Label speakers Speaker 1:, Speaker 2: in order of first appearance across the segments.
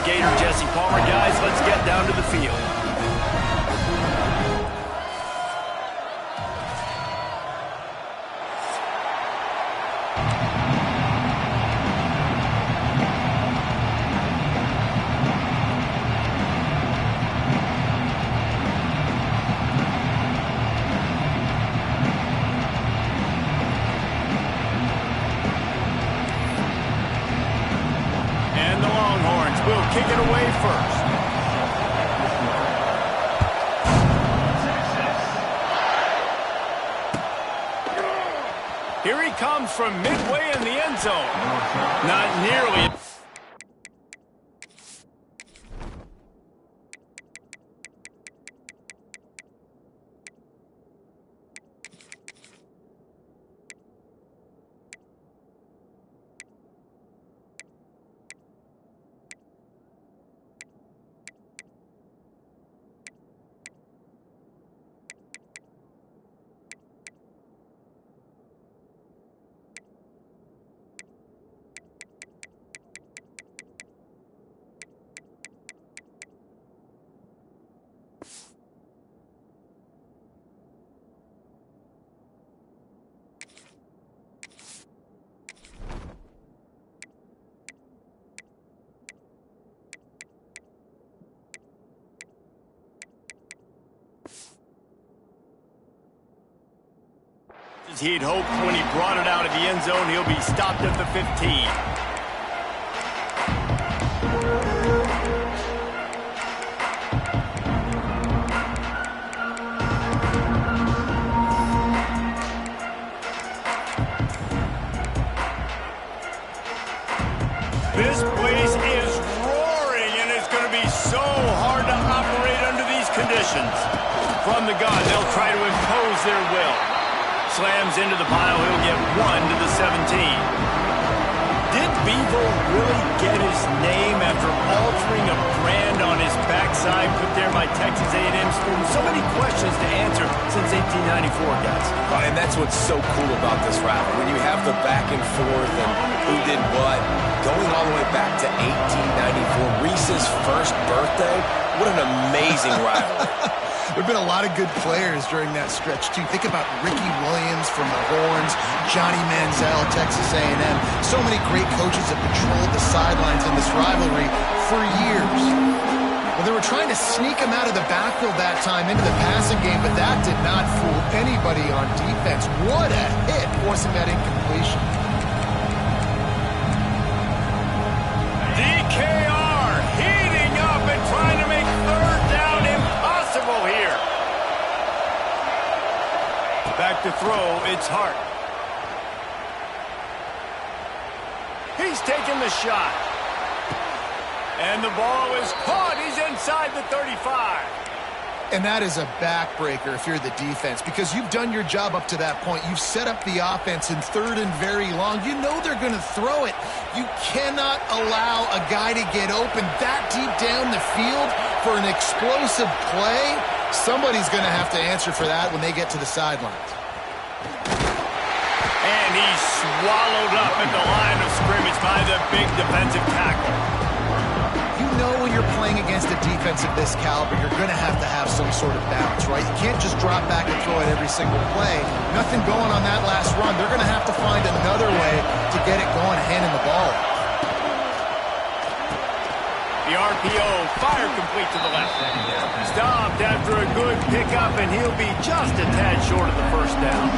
Speaker 1: Gator Jesse Palmer. Guys, let's get down to the field.
Speaker 2: Kick it away first. Here he comes from midway in the end zone. Not nearly. He'd hoped when he brought it out of the end zone, he'll be stopped at the 15. This place is roaring, and it's going to be so hard to operate under these conditions. From the gun, they'll try to impose their will. Slams into the pile. He'll get 1 to the 17. Did Bevo really get his name after altering a brand on his backside put there by Texas A&M students? So many questions to answer since 1894, guys.
Speaker 3: And that's what's so cool about this rivalry. When you have the back and forth and who did what, going all the way back to 1894, Reese's first birthday, what an amazing rivalry.
Speaker 4: There have been a lot of good players during that stretch, too. Think about Ricky Williams from the Horns, Johnny Manziel, Texas A&M. So many great coaches have patrolled the sidelines in this rivalry for years. Well, they were trying to sneak him out of the backfield that time into the passing game, but that did not fool anybody on defense. What a hit, forcing that incompletion.
Speaker 2: DKR heating up and trying to make third down impossible here. Back to throw, it's Hart. He's taking the shot. And the ball is caught. He's inside the 35.
Speaker 4: And that is a backbreaker if you're the defense, because you've done your job up to that point. You've set up the offense in third and very long. You know they're going to throw it. You cannot allow a guy to get open that deep down the field for an explosive play. Somebody's going to have to answer for that when they get to the sidelines.
Speaker 2: And he's swallowed up at the line of scrimmage by the big defensive tackle.
Speaker 4: You know when you're playing against a defense of this caliber, you're going to have some sort of balance, right? You can't just drop back and throw it every single play. Nothing going on that last run. They're going to have to find another way to get it going, handing the ball.
Speaker 2: The RPO, fire complete to the left. Stopped after a good pickup, and he'll be just a tad short of the first down.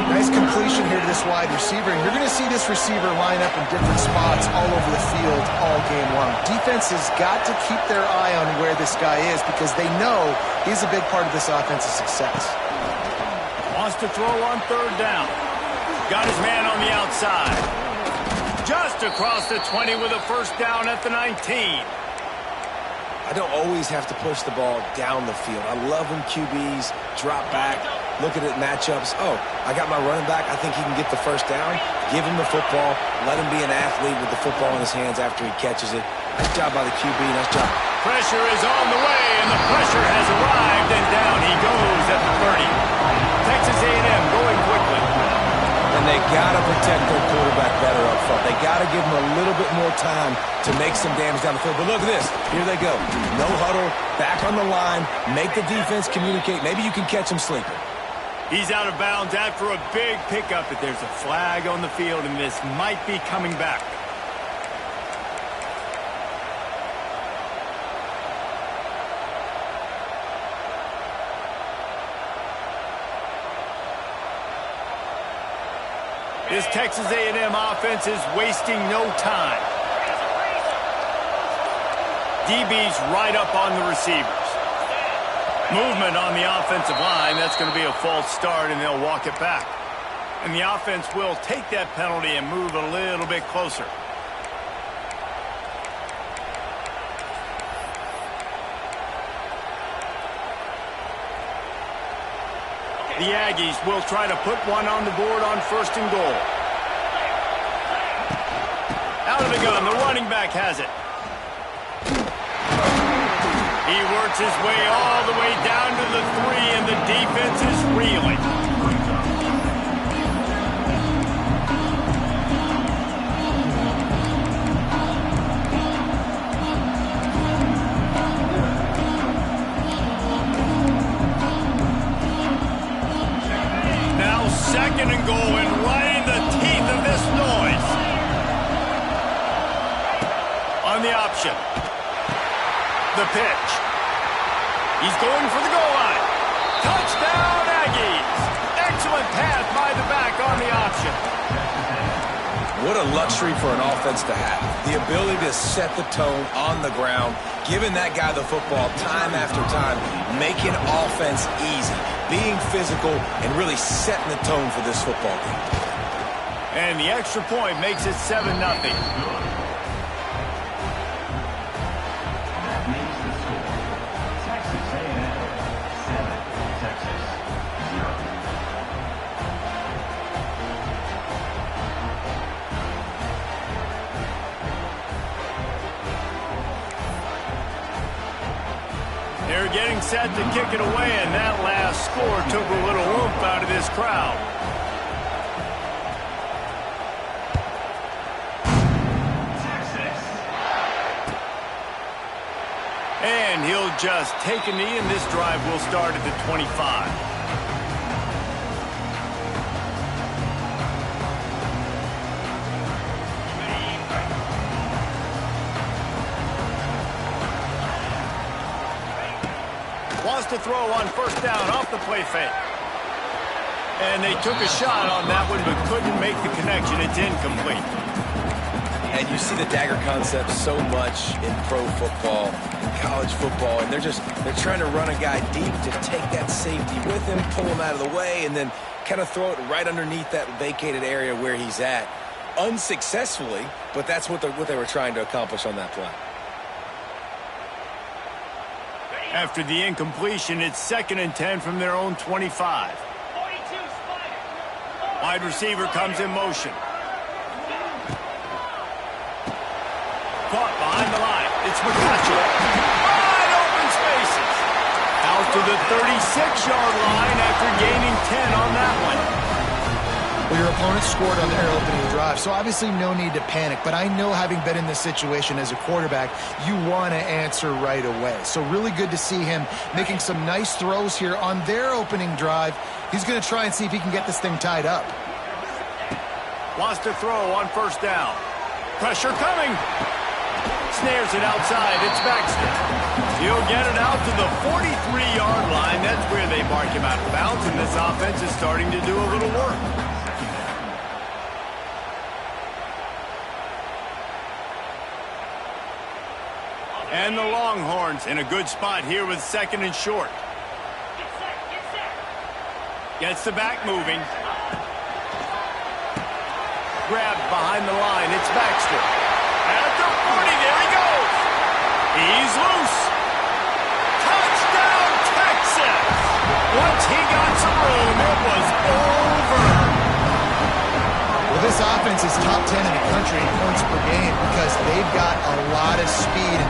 Speaker 4: Nice completion here to this wide receiver, and you're going to see this receiver line up in different spots all over the field all game long. Defense has got to keep their eye on where this guy is because they know he's a big part of this offense's success.
Speaker 2: Wants to throw on third down. Got his man on the outside. Just across the 20 with a first down at the 19.
Speaker 3: I don't always have to push the ball down the field. I love when QBs drop back, look at it matchups. Oh, I got my running back. I think he can get the first down. Give him the football. Let him be an athlete with the football in his hands after he catches it. Nice job by the QB. Nice job.
Speaker 2: Pressure is on the way, and the pressure has arrived, and down he goes at the 30. Texas A&M going quickly.
Speaker 3: And And they got to protect their quarterback better up front. They got to give him a little bit more time to make some damage down the field. But look at this. Here they go. No huddle, back on the line, make the defense communicate. Maybe you can catch them sleeping.
Speaker 2: He's out of bounds after a big pickup, but there's a flag on the field, and this might be coming back. This Texas A&M offense is wasting no time. DB's right up on the receivers. Movement on the offensive line. That's going to be a false start, and they'll walk it back. And the offense will take that penalty and move a little bit closer. The Aggies will try to put one on the board on 1st and goal. Out of the gun, the running back has it. He works his way all the way down to the 3, and the defense is reeling. Now 2nd and goal, and right in the teeth of this noise. On the option. The pitch. He's going for the goal line. Touchdown, Aggies. Excellent pass by the back on the option.
Speaker 3: What a luxury for an offense to have. The ability to set the tone on the ground, giving that guy the football time after time, making offense easy, being physical, and really setting the tone for this football game.
Speaker 2: And the extra point makes it 7-0. They're getting set to kick it away, and that last score took a little oomph out of this crowd. And he'll just take a knee, and this drive will start at the 25. Wants to throw on 1st down off the play fake. And they took a shot on that one, but couldn't make the connection. It's incomplete.
Speaker 3: And you see the dagger concept so much in pro football, in college football, and they're trying to run a guy deep to take that safety with him, pull him out of the way, and then kind of throw it right underneath that vacated area where he's at. Unsuccessfully, but that's what they were trying to accomplish on that play.
Speaker 2: After the incompletion, it's 2nd and 10 from their own 25. Wide receiver comes in motion. Caught behind the line. It's McCutcheon. Wide open spaces. Out to the 36-yard line after gaining 10 on that one.
Speaker 4: Well, your opponent scored on their opening drive, so obviously no need to panic. But I know, having been in this situation as a quarterback, you want to answer right away. So really good to see him making some nice throws here on their opening drive. He's going to try and see if he can get this thing tied up.
Speaker 2: Wants to throw on 1st down. Pressure coming. Snares it outside. It's Baxter. He'll get it out to the 43-yard line. That's where they mark him out of bounds, and this offense is starting to do a little work. And the Longhorns in a good spot here with 2nd and short. Gets the back moving. Grabbed behind the line. It's Baxter. At the 40, there he goes. He's loose. Touchdown, Texas. Once he got some room, it was over.
Speaker 4: Well, this offense is top 10 in the country in points per game because they've got a lot of speed and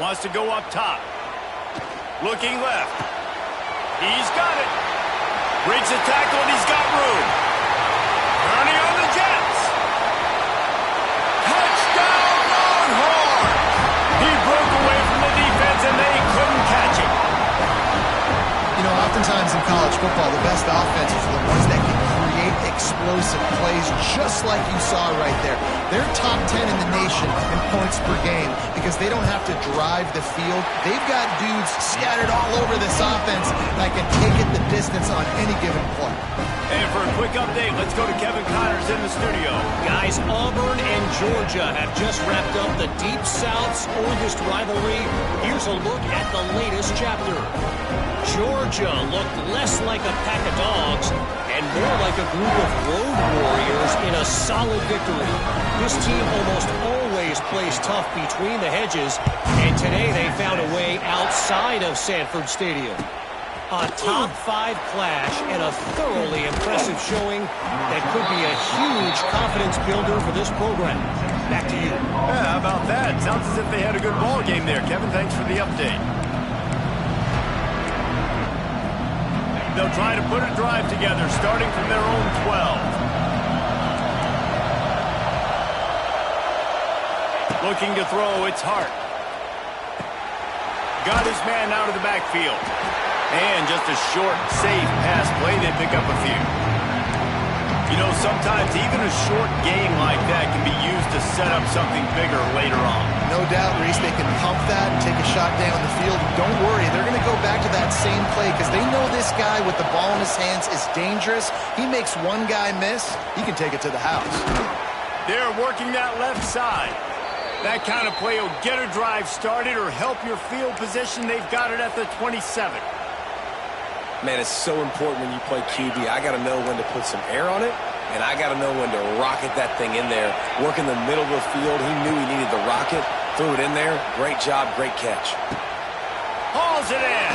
Speaker 2: Wants to go up top. Looking left. He's got it. Breaks the tackle, and he's got room. Running on the Jets. Touchdown, Longhorns! He broke away from the defense, and they couldn't catch him.
Speaker 4: You know, oftentimes in college football, the best offenses are the ones that can create explosive plays, just like you saw right there. They're top 10 in the nation in points per game because they don't have to drive the field. They've got dudes scattered all over this offense that can take it the distance on any given play.
Speaker 2: And for a quick update, let's go to Kevin Connors in the studio.
Speaker 5: Guys, Auburn and Georgia have just wrapped up the Deep South's oldest rivalry. Here's a look at the latest chapter. Georgia looked less like a pack of dogs and more like a group of road warriors in a solid victory. This team almost always plays tough between the hedges, and today they found a way outside of Sanford Stadium. A top-5 clash and a thoroughly impressive showing that could be a huge confidence builder for this program. Back to you.
Speaker 2: Yeah, how about that? Sounds as if they had a good ball game there. Kevin, thanks for the update. They'll try to put a drive together, starting from their own 12. Looking to throw, it's Hart. Got his man out of the backfield. And just a short, safe pass play, they pick up a few. You know, sometimes even a short game like that can be used to set up something bigger later on.
Speaker 4: No doubt, Reese, they can pump that and take a shot down the field. Don't worry, they're going to go back to that same play because they know this guy with the ball in his hands is dangerous. He makes one guy miss, he can take it to the house.
Speaker 2: They're working that left side. That kind of play will get a drive started or help your field position. They've got it at the 27.
Speaker 3: Man, it's so important when you play QB. I got to know when to put some air on it, and I got to know when to rocket that thing in there. Work in the middle of the field. He knew he needed the rocket. Threw it in there. Great job, great catch.
Speaker 2: Hauls it in.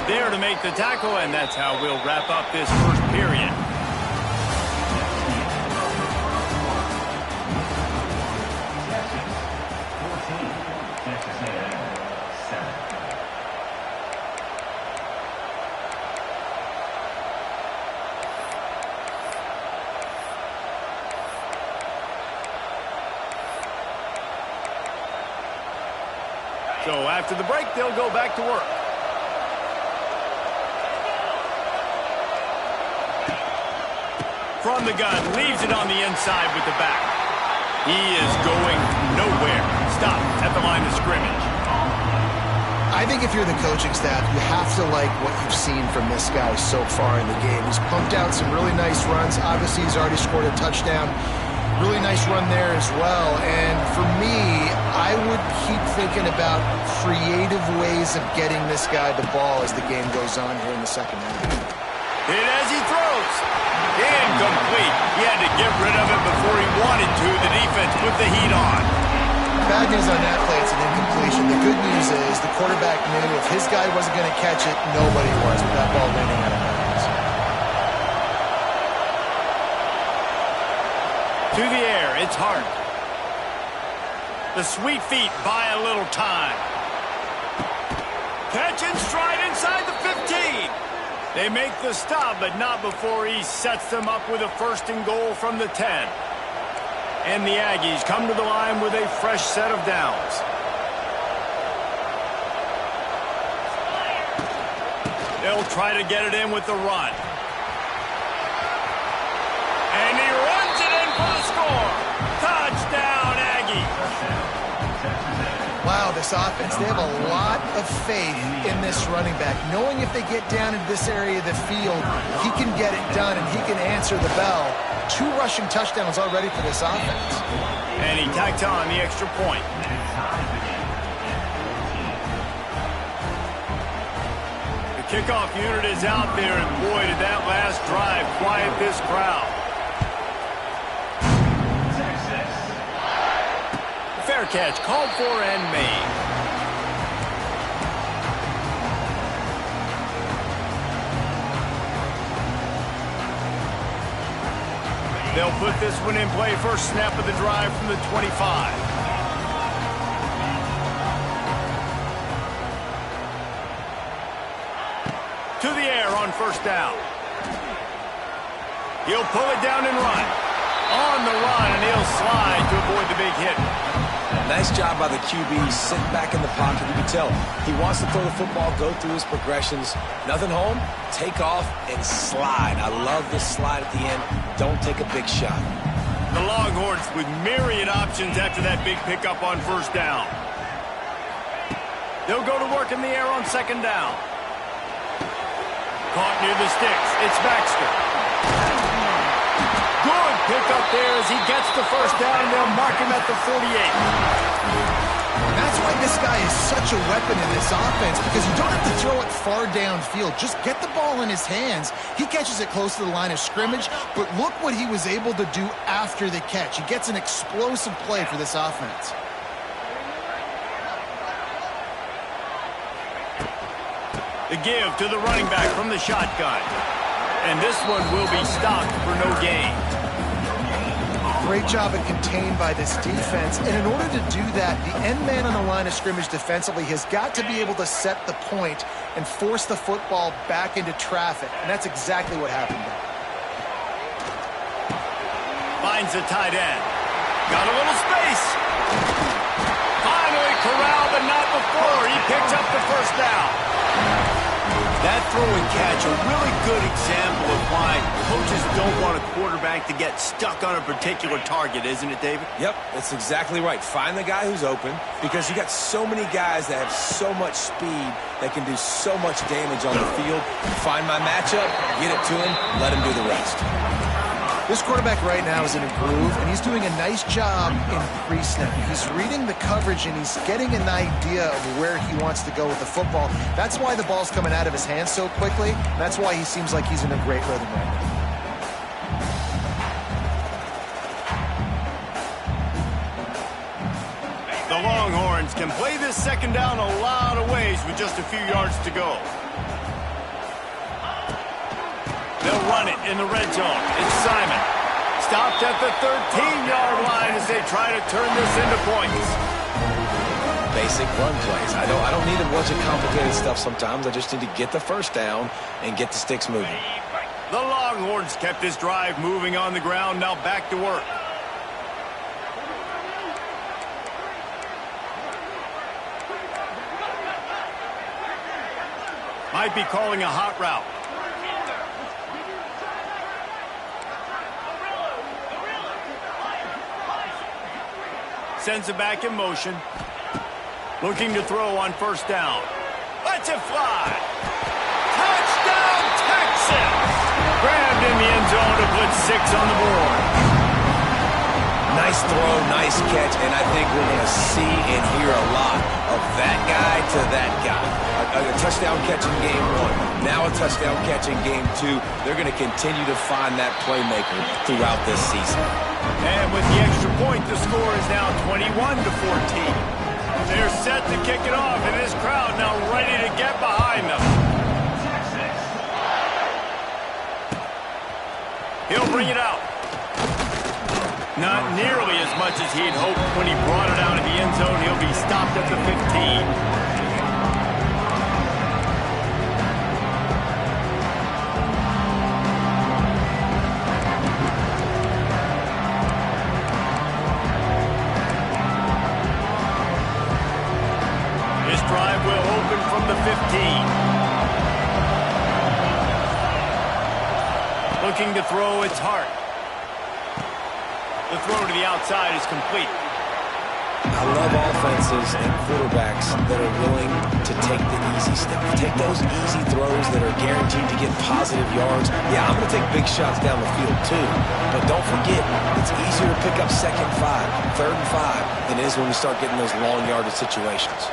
Speaker 2: There to make the tackle, and that's how we'll wrap up this first period.
Speaker 6: Texas A&M 7.
Speaker 2: So after the break, they'll go back to work. From the gun, leaves it on the inside with the back. He is going nowhere. Stop at the line of scrimmage.
Speaker 4: I think if you're the coaching staff, you have to like what you've seen from this guy so far in the game. He's pumped out some really nice runs. Obviously, he's already scored a touchdown. Really nice run there as well. And for me, I would keep thinking about creative ways of getting this guy the ball as the game goes on here in the second half.
Speaker 2: Hit as he throws. Incomplete. He had to get rid of it before he wanted to. The defense put the heat on.
Speaker 4: Bad news on that play, it's an incompletion. The good news is the quarterback knew if his guy wasn't going to catch it, nobody was with that ball landing out of bounds.
Speaker 2: To the air, it's Hart. The sweet feet buy a little time. Catch and stride inside the 15. They make the stop, but not before he sets them up with a 1st and goal from the 10. And the Aggies come to the line with a fresh set of downs. They'll try to get it in with the run. And he runs it in for the score. Touchdown, Aggies.
Speaker 4: Wow, this offense, they have a lot of faith in this running back. Knowing if they get down into this area of the field, he can get it done and he can answer the bell. 2 rushing touchdowns already for this offense.
Speaker 2: And he tacked on the extra point. The kickoff unit is out there, and boy, did that last drive quiet this crowd. Fair catch, called for and made. They'll put this one in play. First snap of the drive from the 25. to the air on first down. He'll pull it down and run. On the run, and he'll slide to avoid the big hit.
Speaker 3: Nice job by the QB, sitting back in the pocket. You can tell he wants to throw the football, go through his progressions. Nothing home, take off, and slide. I love this slide at the end. Don't take a big shot.
Speaker 2: The Longhorns with myriad options after that big pickup on first down. They'll go to work in the air on second down. Caught near the sticks. It's Baxter. Good pickup there as he gets the first down. They'll mark him at the 48.
Speaker 4: That's why this guy is such a weapon in this offense, because you don't have to throw it far downfield. Just get the ball in his hands. He catches it close to the line of scrimmage, but look what he was able to do after the catch. He gets an explosive play for this offense.
Speaker 2: The give to the running back from the shotgun. And this one will be stopped for no gain.
Speaker 4: Great job at contained by this defense. And in order to do that, the end man on the line of scrimmage defensively has got to be able to set the point and force the football back into traffic. And that's exactly what happened there.
Speaker 2: Finds a tight end. Got a little space. Finally corralled, but not before. He picks up the first down. That throw and catch, a really good example of why coaches don't want a quarterback to get stuck on a particular target, isn't it, David?
Speaker 3: Yep, that's exactly right. Find the guy who's open, because you got so many guys that have so much speed that can do so much damage on the field. Find my matchup, get it to him, let him do the rest.
Speaker 4: This quarterback right now is in a groove, and he's doing a nice job in pre-snap. He's reading the coverage, and he's getting an idea of where he wants to go with the football. That's why the ball's coming out of his hands so quickly. That's why he seems like he's in a great rhythm right now.
Speaker 2: The Longhorns can play this second down a lot of ways with just a few yards to go. They'll run it in the red zone. It's Simon. Stopped at the 13-yard line as they try to turn this into points.
Speaker 3: Basic run plays. I don't need a bunch of complicated stuff sometimes. I just need to get the first down and get the sticks moving.
Speaker 2: The Longhorns kept this drive moving on the ground. Now back to work. Might be calling a hot route. Sends it back in motion. Looking to throw on first down. Lets it fly. Touchdown, Texas! Grabbed in the end zone to put 6 on the board.
Speaker 3: Nice throw, nice catch, and I think we're going to see and hear a lot of that guy to that guy. A touchdown catch in game 1. Now a touchdown catch in game 2. They're going to continue to find that playmaker throughout this season.
Speaker 2: And with the extra point, the score is now 21-14. They're set to kick it off, and this crowd now ready to get behind them. He'll bring it out. Not nearly as much as he'd hoped when he brought it out of the end zone. He'll be stopped at the 15. Drive will open from the 15. Looking to throw, it's Hart. The throw to the outside is complete.
Speaker 3: I love offenses and quarterbacks that are willing to take the easy step. Take those easy throws that are guaranteed to get positive yards. Yeah, I'm going to take big shots down the field too. But don't forget, it's easier to pick up 2nd and 5, 3rd and 5 than it is when we start getting those long yardage situations.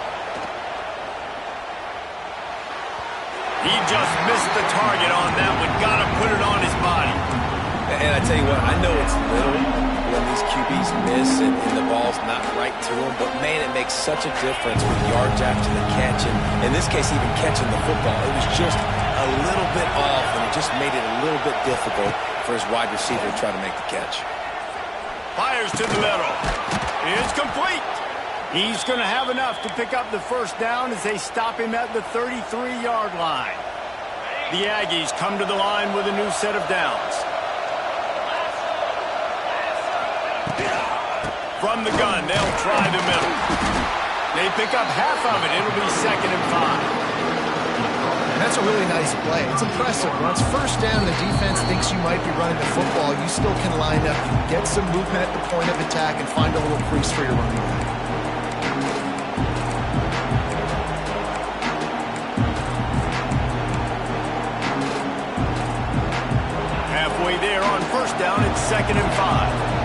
Speaker 2: He just missed the target on that one. Got to put it on his body.
Speaker 3: And I tell you what, I know it's little when these QBs miss and the ball's not right to them, but man, it makes such a difference with yards after the catch. And in this case, even catching the football, it was just a little bit off, and it just made it a little bit difficult for his wide receiver to try to make the catch.
Speaker 2: Fires to the middle. It's complete. He's going to have enough to pick up the first down as they stop him at the 33-yard line. The Aggies come to the line with a new set of downs. From the gun, they'll try the middle. They pick up half of it. It'll be 2nd and 5.
Speaker 4: And that's a really nice play. It's impressive. When it's first down, the defense thinks you might be running the football. You still can line up, get some movement at the point of attack, and find a little crease for your running back.
Speaker 2: Halfway there on first down, it's 2nd and 5.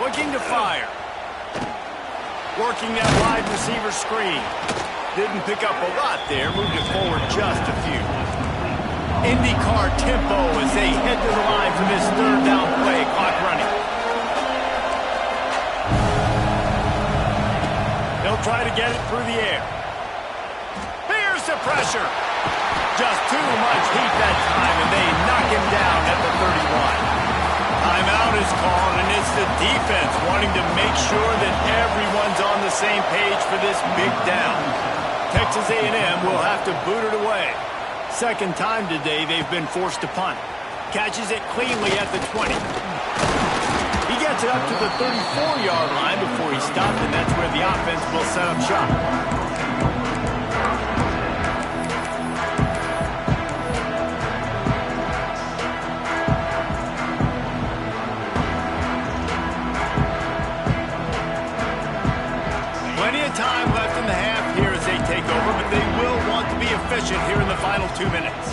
Speaker 2: Looking to fire. Working that wide receiver screen. Didn't pick up a lot there. Moved it forward just a few. IndyCar tempo as they head to the line for this 3rd down play. Clock running. They'll try to get it through the air. Here's the pressure. Just too much heat that time, and they knock him down at the 31. Timeout is called, and it's the defense wanting to make sure that everyone's on the same page for this big down. Texas A&M will have to boot it away. 2nd time today they've been forced to punt. Catches it cleanly at the 20. He gets it up to the 34-yard line before he stopped, and that's where the offense will set up shop. Time left in the half here as they take over, but they will want to be efficient here in the final 2 minutes.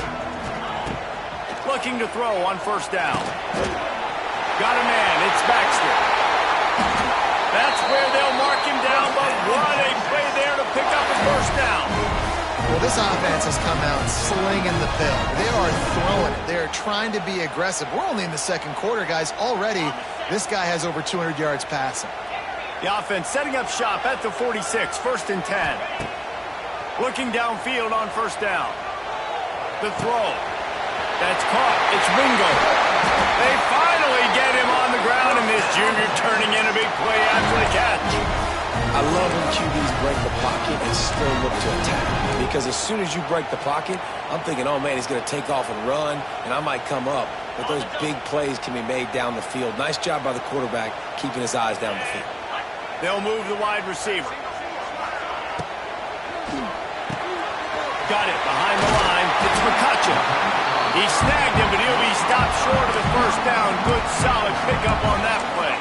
Speaker 2: Looking to throw on first down. Got a man, it's Baxter. That's where they'll mark him down, but what a play there to pick up a first down.
Speaker 4: Well, this offense has come out slinging the pill. They are throwing it. They are trying to be aggressive. We're only in the 2nd quarter, guys. Already, this guy has over 200 yards passing.
Speaker 2: The offense setting up shop at the 46, 1st and 10. Looking downfield on first down. The throw. That's caught. It's Ringo. They finally get him on the ground, and this junior turning in a big play after the catch.
Speaker 3: I love when QBs break the pocket and still look to attack. Because as soon as you break the pocket, I'm thinking, oh, man, he's going to take off and run, and I might come up. But those big plays can be made down the field. Nice job by the quarterback keeping his eyes down the field.
Speaker 2: They'll move the wide receiver. Got it behind the line. It's McCutcheon. He snagged him, but he'll be stopped short of the first down. Good, solid pickup on that play.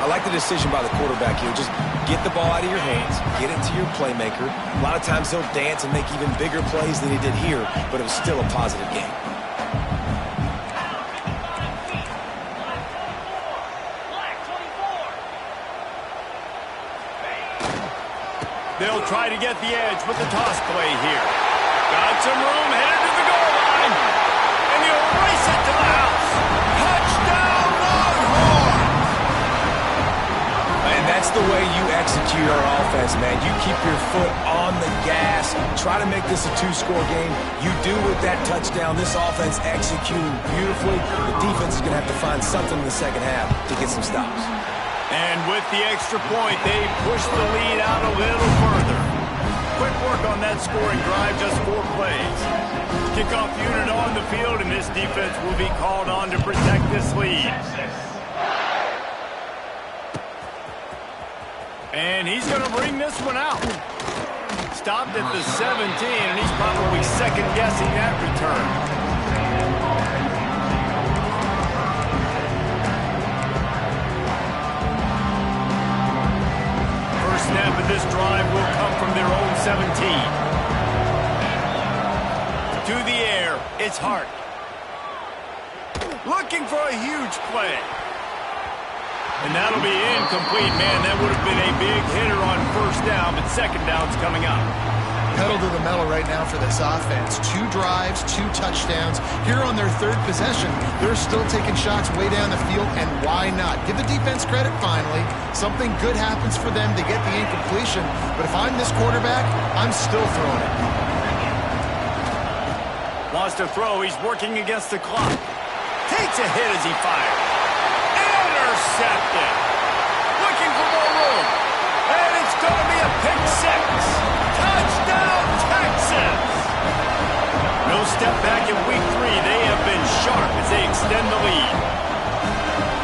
Speaker 3: I like the decision by the quarterback here. Just get the ball out of your hands, get it to your playmaker. A lot of times he'll dance and make even bigger plays than he did here, but it was still a positive game.
Speaker 2: They'll try to get the edge with the toss play here. Got some room, headed to the goal line. And he'll race it to the house. Touchdown, Longhorns!
Speaker 3: And that's the way you execute our offense, man. You keep your foot on the gas. Try to make this a 2-score game. You do with that touchdown. This offense executing beautifully. The defense is going to have to find something in the 2nd half to get some stops.
Speaker 2: And with the extra point, they push the lead out a little further. Quick work on that scoring drive, just 4 plays. Kickoff unit on the field, and this defense will be called on to protect this lead. And he's going to bring this one out. Stopped at the 17, and he's probably second-guessing that return. Snap of this drive will come from their own 17. To the air, it's Hart. Looking for a huge play. And that'll be incomplete, man. That would have been a big hitter on first down, but 2nd down's coming up.
Speaker 4: Pedal to the metal right now for this offense. 2 drives, 2 touchdowns. Here on their 3rd possession, they're still taking shots way down the field, and why not? Give the defense credit finally. Something good happens for them to get the incompletion, but if I'm this quarterback, I'm still throwing it.
Speaker 2: Wants to throw. He's working against the clock. Takes a hit as he fires. Intercepted. Looking for more room. And step back in week 3. They have been sharp as they extend the lead.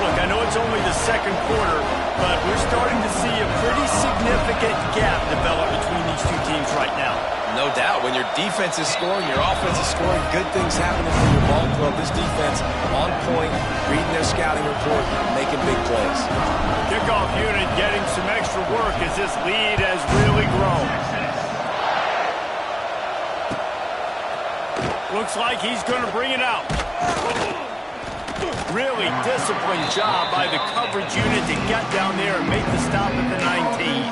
Speaker 2: Look, I know it's only the second quarter, but we're starting to see a pretty significant gap develop between these two teams right now.
Speaker 3: No doubt. When your defense is scoring, your offense is scoring, good things happening for your ball club. This defense on point, reading their scouting report, making big plays.
Speaker 2: Kickoff unit getting some extra work as this lead has really grown. Looks like he's going to bring it out. Really disciplined job by the coverage unit to get down there and make the stop at the 19.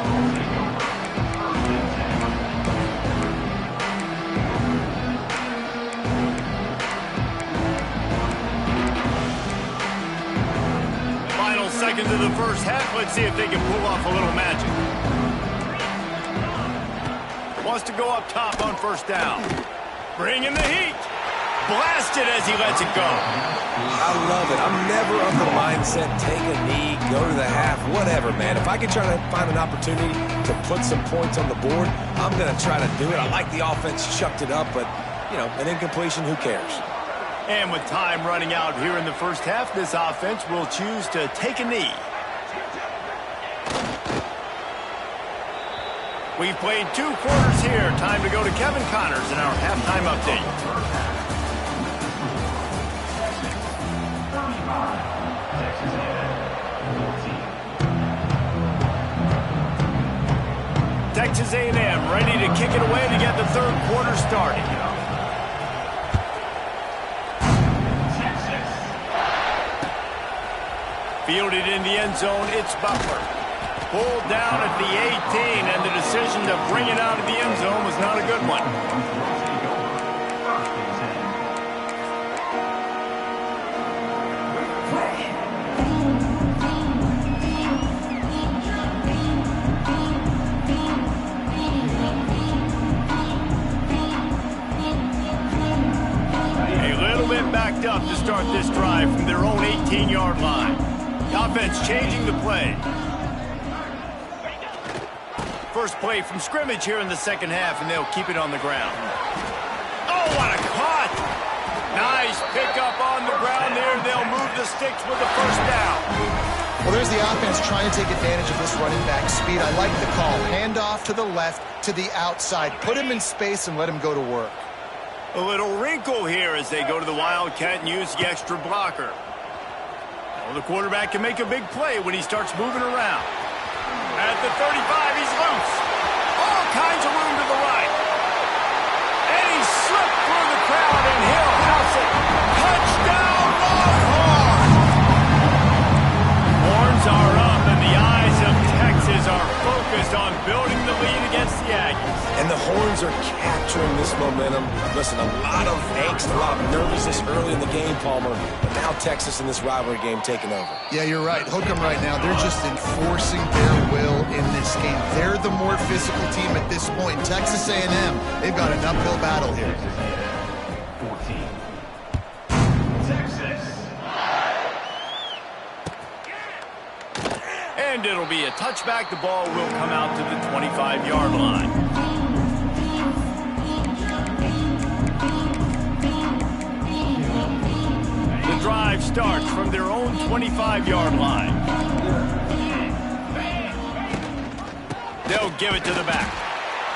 Speaker 2: Final seconds of the first half. Let's see if they can pull off a little magic. Wants to go up top on first down. Bringing the heat. Blasted as he lets it go.
Speaker 3: I love it. I'm never of the mindset, take a knee, go to the half, whatever, man. If I can try to find an opportunity to put some points on the board, I'm going to try to do it. I like the offense, chucked it up, but, you know, an incompletion, who cares?
Speaker 2: And with time running out here in the first half, this offense will choose to take a knee. We've played 2 quarters here. Time to go to Kevin Connors in our halftime update. Texas A&M ready to kick it away to get the third quarter started. Fielded in the end zone, it's Butler. Pulled down at the 18, and the decision to bring it out of the end zone was not a good one. A little bit backed up to start this drive from their own 18-yard line. The offense changing the play. First play from scrimmage here in the second half, and they'll keep it on the ground. Oh, what a cut! Nice pickup on the ground there. They'll move the sticks with the first down.
Speaker 4: Well, there's the offense trying to take advantage of this running back speed. I like the call. Hand off to the left, to the outside. Put him in space and let him go to work.
Speaker 2: A little wrinkle here as they go to the Wildcat and use the extra blocker. Well, the quarterback can make a big play when he starts moving around. At the 35, he's loose. All kinds of room to the right. And he slipped through the crowd, and he'll house it. Touchdown, Longhorns! Horns are up, and the eyes of Texas are focused on building the lead against the Aggies.
Speaker 3: And the Horns are capturing this momentum. Listen, a lot of angst, a lot of nervousness early in the game, Palmer. But now Texas in this rivalry game taking over.
Speaker 4: Yeah, you're right. Hook them right now. They're just enforcing their will in this game. They're the more physical team at this point. Texas A&M, they've got an uphill battle here.
Speaker 6: 14. Texas.
Speaker 2: And it'll be a touchback. The ball will come out to the 25-yard line. The drive starts from their own 25-yard line. They'll give it to the back.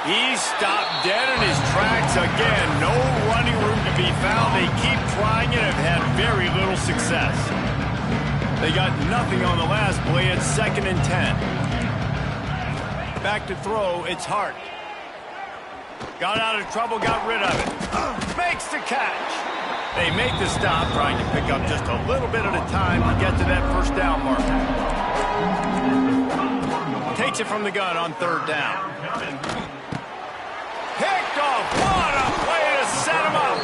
Speaker 2: He's stopped dead in his tracks again. No running room to be found. They keep trying it and have had very little success. They got nothing on the last play. It's 2nd and 10. Back to throw. It's Hart. Got out of trouble, got rid of it. Makes the catch. They make the stop, trying to pick up just a little bit at a time to get to that first down marker. Takes it from the gun on 3rd down. Picked off. What a play to set him up.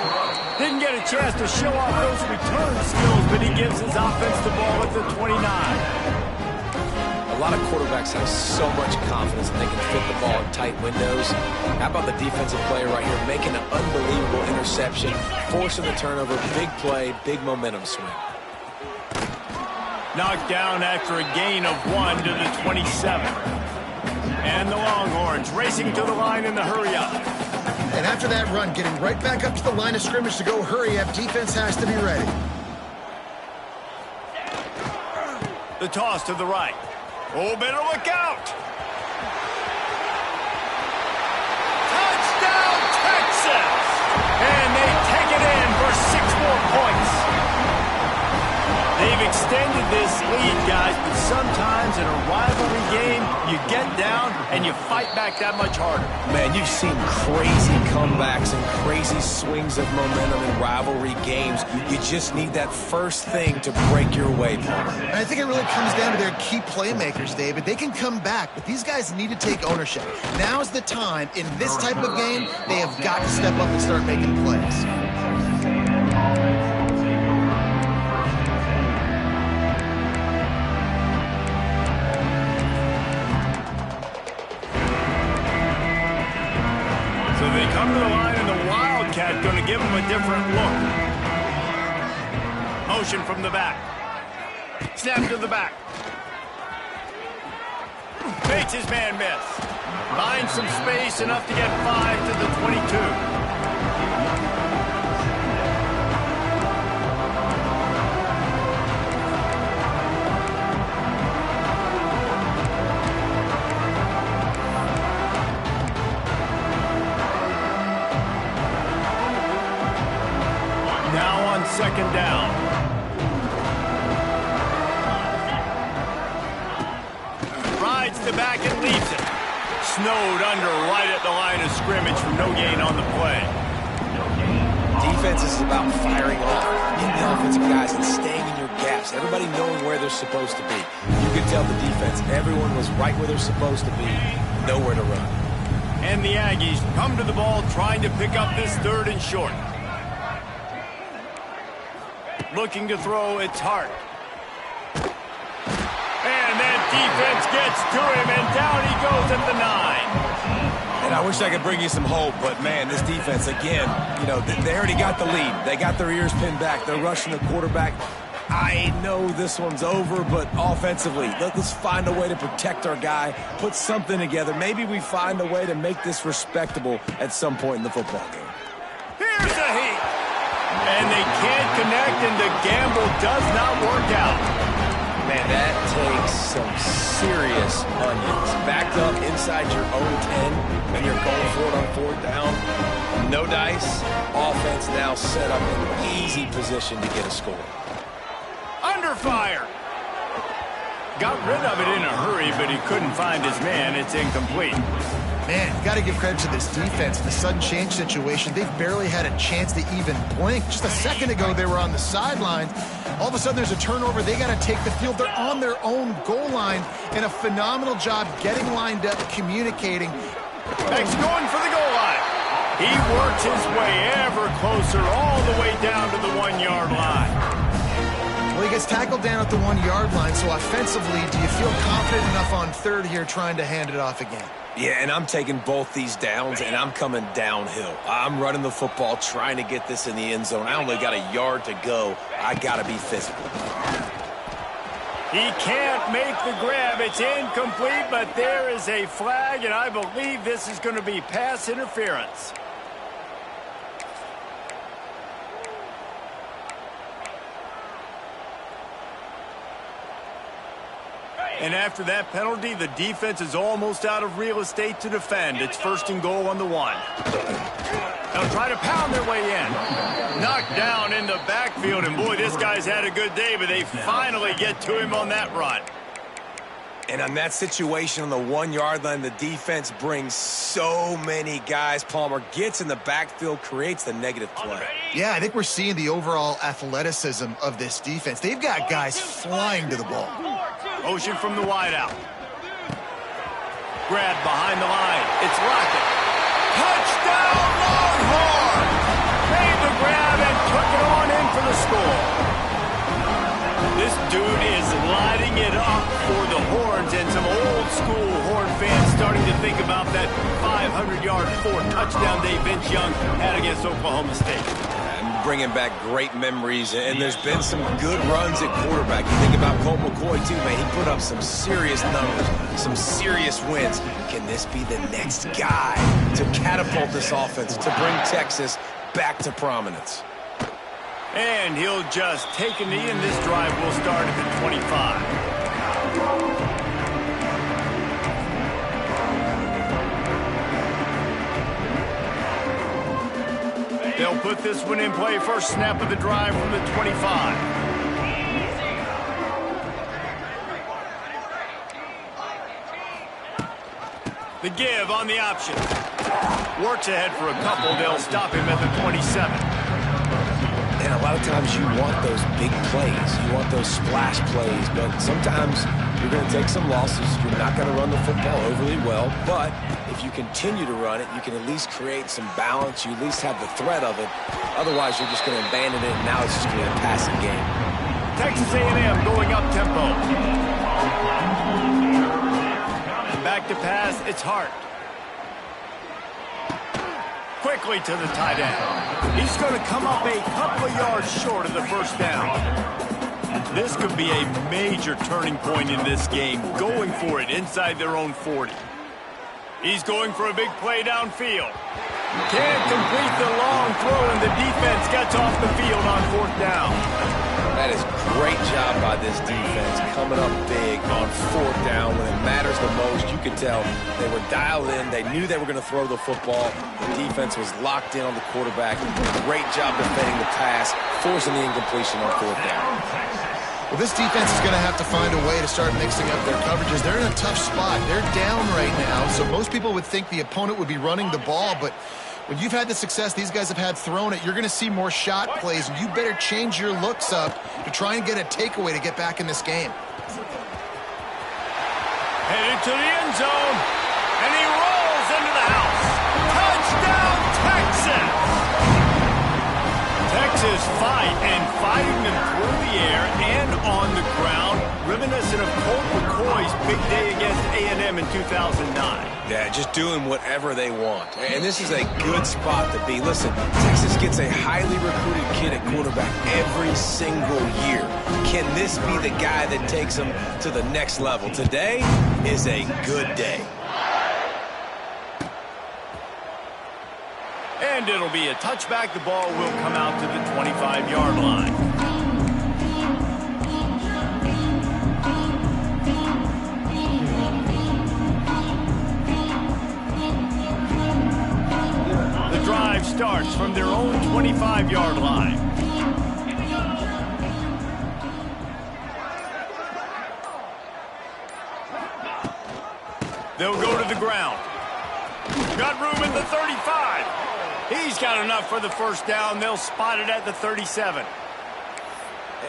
Speaker 2: Didn't get a chance to show off those return skills, but he gives his offense the ball at the 29.
Speaker 3: A lot of quarterbacks have so much confidence that they can fit the ball in tight windows. How about the defensive player right here making an unbelievable interception, forcing the turnover, big play, big momentum swing.
Speaker 2: Knocked down after a gain of 1 to the 27. And the Longhorns racing to the line in the hurry up.
Speaker 4: And after that run, getting right back up to the line of scrimmage to go hurry up, defense has to be ready.
Speaker 2: The toss to the right. Oh, better look out. Touchdown, Texas! And they take it in for 6 more points. They've extended this lead, guys, but sometimes in a rivalry game, you get down and you fight back that much harder.
Speaker 3: Man, you've seen crazy comebacks and crazy swings of momentum in rivalry games. You just need that first thing to break your way, Palmer.
Speaker 4: And I think it really comes down to their key playmakers, David. They can come back, but these guys need to take ownership. Now's the time. In this type of game, they have got to step up and start making plays.
Speaker 2: They come to the line, and the Wildcat going to give them a different look. Motion from the back. Snap to the back. Makes his man miss. Finds some space, enough to get 5 to the 22. Second down. Rides the back and leaves it. Snowed under right at the line of scrimmage for no gain on the play.
Speaker 3: Defense is about firing off, getting the offensive guys and staying in your gaps. Everybody knowing where they're supposed to be. You could tell the defense, everyone was right where they're supposed to be, nowhere to run.
Speaker 2: And the Aggies come to the ball trying to pick up this 3rd and short. Looking to throw, it's Hart. And that defense gets to him, and down he goes at the 9.
Speaker 3: And I wish I could bring you some hope, but, man, this defense, again, you know, they already got the lead. They got their ears pinned back. They're rushing the quarterback. I know this one's over, but offensively, let's find a way to protect our guy, put something together. Maybe we find a way to make this respectable at some point in the football game.
Speaker 2: Here's a heat. And they can't connect, and the gamble does not work out.
Speaker 3: Man, that takes some serious onions. Backed up inside your own 10, and you're going for it on 4th down. No dice. Offense now set up in an easy position to get a score.
Speaker 2: Under fire. Got rid of it in a hurry, but he couldn't find his man. It's incomplete.
Speaker 4: Man, you got to give credit to this defense. The sudden change situation, they've barely had a chance to even blink. Just a second ago, they were on the sidelines. All of a sudden, there's a turnover. They got to take the field. They're on their own goal line, and a phenomenal job getting lined up, communicating.
Speaker 2: Next, going for the goal line. He works his way ever closer, all the way down to the 1-yard line.
Speaker 4: Well, he gets tackled down at the 1-yard line, so offensively, do you feel confident enough on 3rd here trying to hand it off again?
Speaker 3: Yeah, and I'm taking both these downs, and I'm coming downhill. I'm running the football, trying to get this in the end zone. I only got a yard to go. I got to be physical.
Speaker 2: He can't make the grab. It's incomplete, but there is a flag, and I believe this is going to be pass interference. And after that penalty, the defense is almost out of real estate to defend. It's 1st and goal on the 1. They'll try to pound their way in. Knocked down in the backfield, and boy, this guy's had a good day, but they finally get to him on that run.
Speaker 3: And on that situation on the 1-yard line, the defense brings so many guys. Palmer gets in the backfield, creates the negative play.
Speaker 4: Yeah, I think we're seeing the overall athleticism of this defense. They've got guys flying to the ball.
Speaker 2: Motion from the wideout. Grab behind the line. It's Lockett. Touchdown, Longhorn! Made the grab and took it on in for the score. This dude is lighting it up for the Horns, and some old-school Horn fans starting to think about that 500-yard 4th touchdown day Vince Young had against Oklahoma State.
Speaker 3: bringing back great memories, and there's been some good runs at quarterback. You think about Colt McCoy, too, man. He put up some serious numbers, some serious wins. Can this be the next guy to catapult this offense, to bring Texas back to prominence?
Speaker 2: And he'll just take a knee, and this drive will start at the 25. They'll put this one in play. First snap of the drive from the 25. The give on the option. Works ahead for a couple. They'll stop him at the 27.
Speaker 3: And a lot of times you want those big plays. You want those splash plays. But sometimes you're going to take some losses. You're not going to run the football overly well. But if you continue to run it, you can at least create some balance. You at least have the threat of it. Otherwise, you're just going to abandon it, and now it's just going to be a passing game.
Speaker 2: Texas A&M going up tempo. Back to pass, it's Hart. Quickly to the tight end. He's going to come up a couple of yards short of the first down. This could be a major turning point in this game, going for it inside their own 40. He's going for a big play downfield. Can't complete the long throw, and the defense gets off the field on fourth down.
Speaker 3: That is great job by this defense, coming up big on fourth down when it matters the most. You could tell they were dialed in. They knew they were going to throw the football. The defense was locked in on the quarterback. Great job defending the pass, forcing the incompletion on fourth down.
Speaker 4: Well, this defense is going to have to find a way to start mixing up their coverages. They're in a tough spot. They're down right now, so most people would think the opponent would be running the ball, but when you've had the success these guys have had throwing it, you're going to see more shot plays, and you better change your looks up to try and get a takeaway to get back in this game.
Speaker 2: Headed to the end zone, and he rolls into the house. Touchdown, Texas! Texas fighting them through the air and on the ground, reminiscent of Colt McCoy's big day against A&M in 2009.
Speaker 3: Yeah, just doing whatever they want. And this is a good spot to be. Listen, Texas gets a highly recruited kid at quarterback every single year. Can this be the guy that takes them to the next level? Today is a good day.
Speaker 2: And it'll be a touchback. The ball will come out to the 25-yard line. The drive starts from their own 25-yard line. They'll go to the ground. Got room at the 35. He's got enough for the first down. They'll spot it at the 37.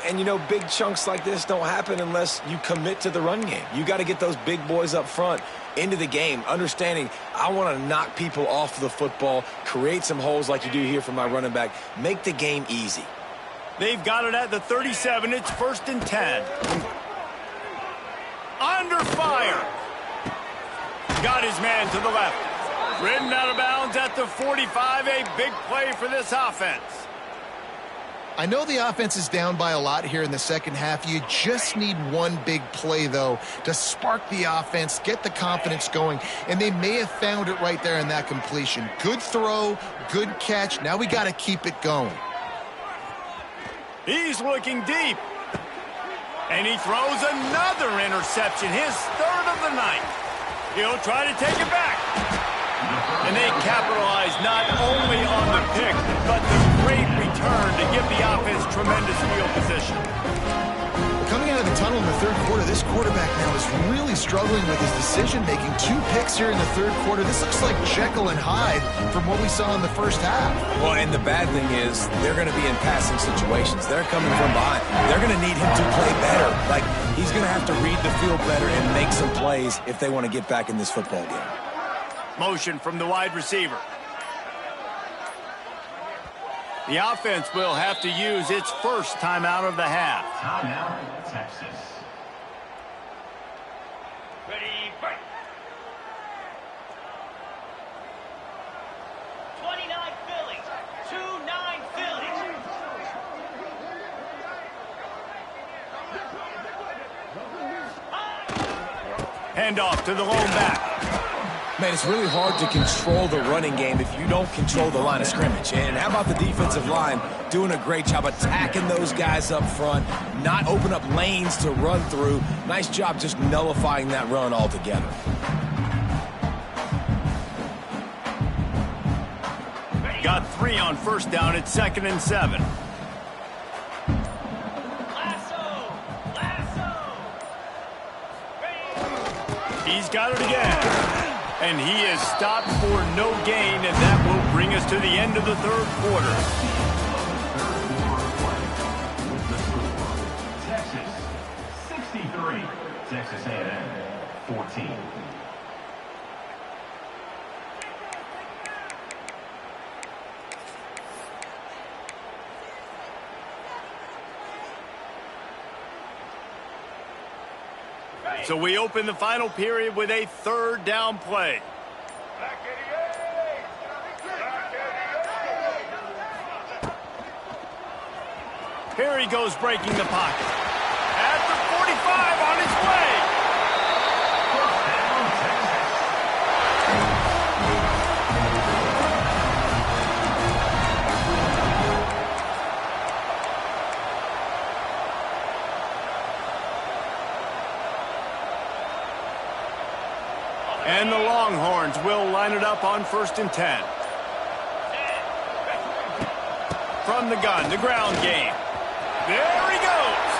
Speaker 3: And, you know, big chunks like this don't happen unless you commit to the run game. You got to get those big boys up front into the game, understanding I want to knock people off the football, create some holes like you do here for my running back, make the game easy.
Speaker 2: They've got it at the 37. It's 1st and 10. Under fire. Got his man to the left. Ridden out of bounds at the 45. A big play for this offense.
Speaker 4: I know the offense is down by a lot here in the second half. You just need one big play, though, to spark the offense, get the confidence going, and they may have found it right there in that completion. Good throw, good catch. Now we got to keep it going.
Speaker 2: He's looking deep. And he throws another interception, his third of the night. He'll try to take it back. And they capitalize not only on the pick, but the great return to give the offense tremendous field position.
Speaker 4: Coming out of the tunnel in the third quarter, this quarterback now is really struggling with his decision-making. 2 picks here in the third quarter. This looks like Jekyll and Hyde from what we saw in the first half.
Speaker 3: Well, and the bad thing is they're going to be in passing situations. They're coming from behind. They're going to need him to play better. Like, he's going to have to read the field better and make some plays if they want to get back in this football game.
Speaker 2: Motion from the wide receiver. The offense will have to use its first timeout of the half.
Speaker 6: Timeout, Texas.
Speaker 7: Ready, break. 29 Phillies, 2-9 Phillies.
Speaker 2: Hand off to the lone back.
Speaker 3: Man, it's really hard to control the running game if you don't control the line of scrimmage. And how about the defensive line doing a great job attacking those guys up front, not open up lanes to run through. Nice job just nullifying that run altogether.
Speaker 2: Got 3 on first down at 2nd and 7. He's got it again. And he is stopped for no gain, and that will bring us to the end of the 3rd quarter.
Speaker 6: Texas 63, Texas A&M 14.
Speaker 2: So we open the final period with a 3rd down play. Here he goes breaking the pocket. At the 45 on his way. And the Longhorns will line it up on 1st and 10. From the gun, the ground game. There he goes.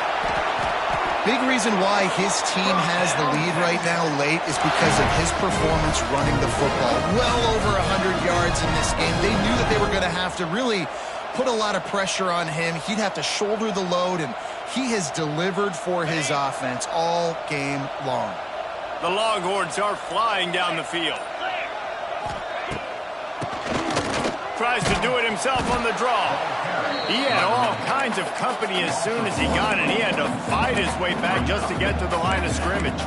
Speaker 4: Big reason why his team has the lead right now late is because of his performance running the football. Well over 100 yards in this game. They knew that they were going to have to really put a lot of pressure on him. He'd have to shoulder the load, and he has delivered for his offense all game long.
Speaker 2: The Longhorns are flying down the field. Tries to do it himself on the draw. He had all kinds of company as soon as he got it. He had to fight his way back just to get to the line of scrimmage.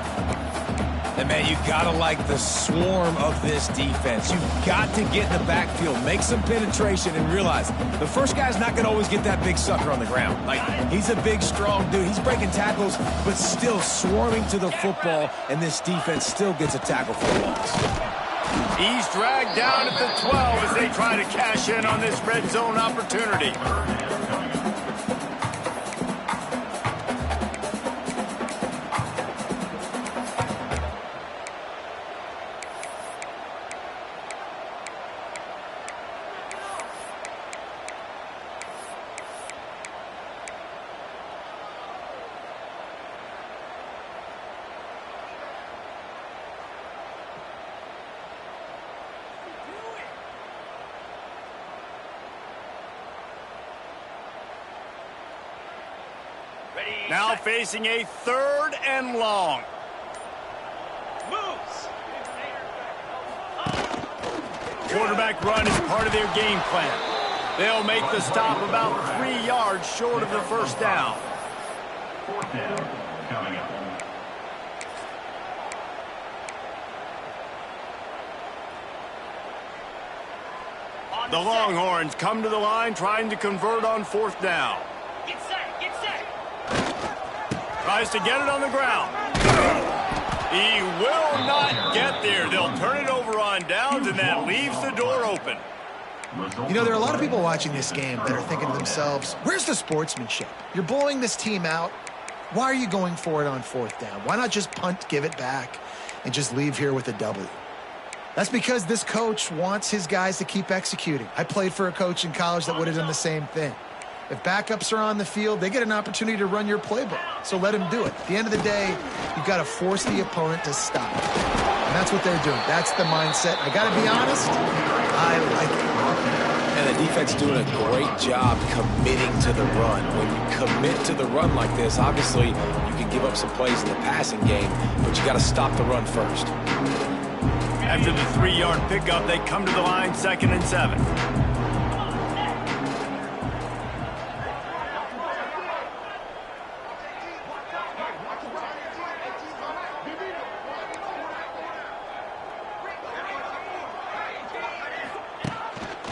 Speaker 3: And, man, you got to like the swarm of this defense. You've got to get in the backfield, make some penetration, and realize the first guy's not going to always get that big sucker on the ground. Like, he's a big, strong dude. He's breaking tackles, but still swarming to the football, and this defense still gets a tackle for a loss.
Speaker 2: He's dragged down at the 12 as they try to cash in on this red zone opportunity. Now facing a 3rd and long. Quarterback run is part of their game plan. They'll make the stop about 3 yards short of the 1st down.
Speaker 6: 4th down coming up.
Speaker 2: The Longhorns come to the line trying to convert on 4th down.
Speaker 7: Get set, get set.
Speaker 2: Tries to get it on the ground. He will not get there. They'll turn it over on downs, and that leaves the door open.
Speaker 4: You know, there are a lot of people watching this game that are thinking to themselves, where's the sportsmanship? You're blowing this team out. Why are you going for it on 4th down? Why not just punt, give it back, and just leave here with a W? That's because this coach wants his guys to keep executing. I played for a coach in college that would have done the same thing. If backups are on the field, they get an opportunity to run your playbook. So let them do it. At the end of the day, you've got to force the opponent to stop. And that's what they're doing. That's the mindset. I got to be honest, I like it.
Speaker 3: And the defense doing a great job committing to the run. When you commit to the run like this, obviously you can give up some plays in the passing game, but you got to stop the run first.
Speaker 2: After the 3-yard pickup, they come to the line 2nd and 7.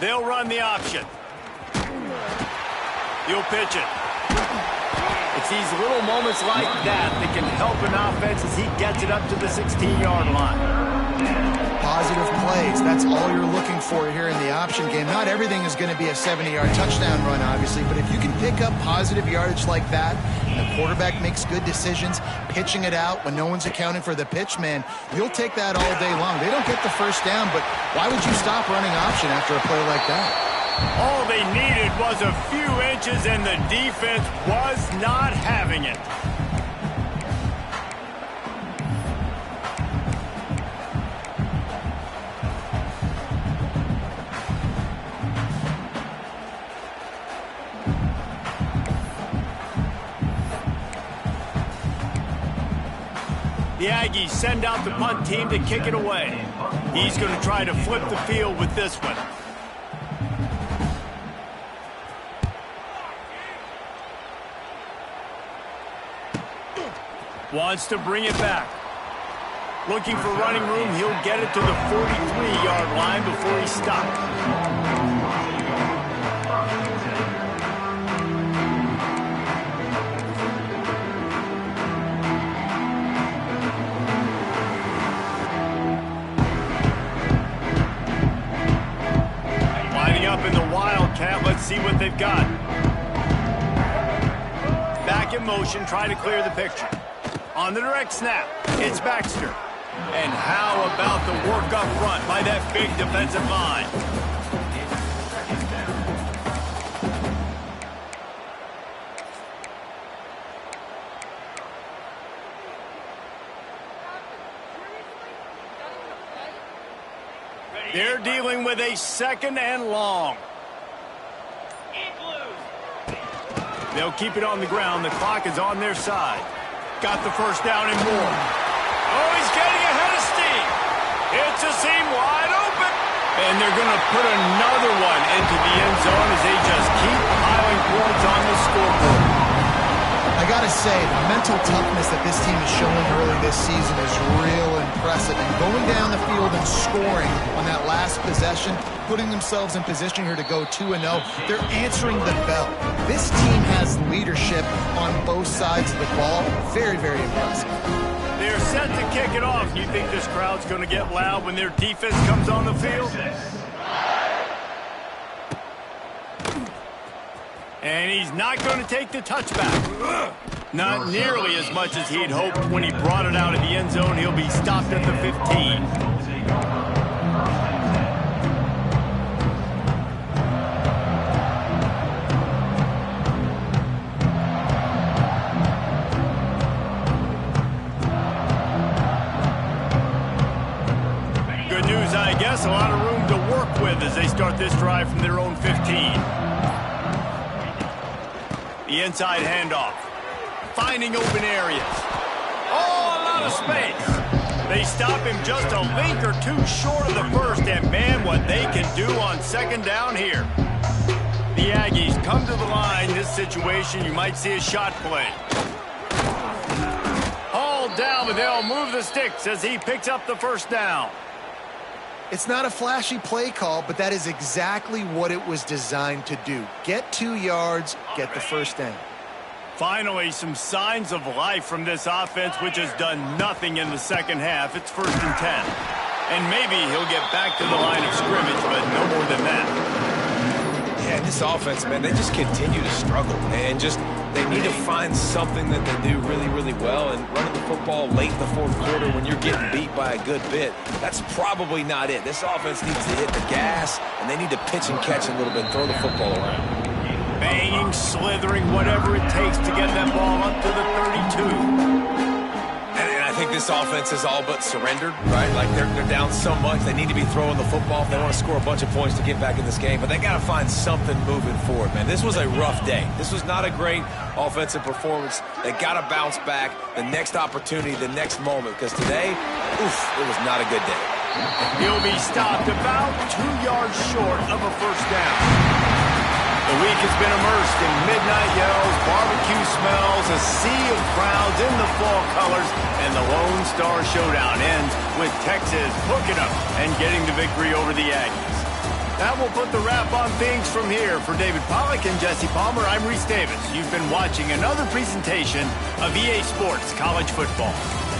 Speaker 2: They'll run the option. He'll pitch it. It's these little moments like that can help an offense as he gets it up to the 16-yard line.
Speaker 4: Positive plays, that's all you're looking for here in the option game. Not everything is going to be a 70-yard touchdown run, obviously, but if you can pick up positive yardage like that, and the quarterback makes good decisions, pitching it out when no one's accounting for the pitch, man, you'll take that all day long. They don't get the first down, but why would you stop running option after a play like that?
Speaker 2: All they needed was a few inches, and the defense was not having it. The Aggies send out the punt team to kick it away. He's going to try to flip the field with this one. Wants to bring it back. Looking for running room, he'll get it to the 43-yard line before he stops. In the Wildcat, let's see what they've got. Back in motion, try to clear the picture. On the direct snap, it's Baxter. And how about the work up front by that big defensive line? They're dealing with a 2nd and long. They'll keep it on the ground. The clock is on their side. Got the first down and more. Oh, he's getting ahead of steam. It's a seam wide open. And they're going to put another one into the end zone as they just keep piling points on the scoreboard.
Speaker 4: I gotta say, the mental toughness that this team is showing early this season is real impressive. And going down the field and scoring on that last possession, putting themselves in position here to go 2-0, they're answering the bell. This team has leadership on both sides of the ball. Very, very impressive.
Speaker 2: They're set to kick it off. You think this crowd's going to get loud when their defense comes on the field? And he's not going to take the touchback. Not nearly as much as he'd hoped when he brought it out of the end zone. He'll be stopped at the 15. Good news, I guess. A lot of room to work with as they start this drive from their own 15. The inside handoff. Finding open areas. Oh, a lot of space. They stop him just a link or two short of the first, and man, what they can do on 2nd down here. The Aggies come to the line. This situation, you might see a shot play. Hauled down, but they'll move the sticks as he picks up the first down.
Speaker 4: It's not a flashy play call, but that is exactly what it was designed to do. Get 2 yards, get the first down.
Speaker 2: Finally, some signs of life from this offense, which has done nothing in the second half. It's 1st and 10. And maybe he'll get back to the line of scrimmage, but no more than that.
Speaker 3: Yeah, this offense, man, they just continue to struggle. And just, they need to find something that they do really, really well. And running the football late in the 4th quarter when you're getting beat by a good bit, that's probably not it. This offense needs to hit the gas, and they need to pitch and catch a little bit, throw the football around.
Speaker 2: Banging, slithering, whatever it takes to get that ball up to the 32.
Speaker 3: And I think this offense is all but surrendered, right? Like they're down so much, they need to be throwing the football if they want to score a bunch of points to get back in this game. But they got to find something moving forward, man. This was a rough day. This was not a great offensive performance. They got to bounce back the next opportunity, the next moment, because today, oof, it was not a good day.
Speaker 2: He'll be stopped about 2 yards short of a first down. The week has been immersed in midnight yells, barbecue smells, a sea of crowds in the fall colors, and the Lone Star Showdown ends with Texas hooking up and getting the victory over the Aggies. That will put the wrap on things from here. For David Pollack and Jesse Palmer, I'm Reese Davis. You've been watching another presentation of EA Sports College Football.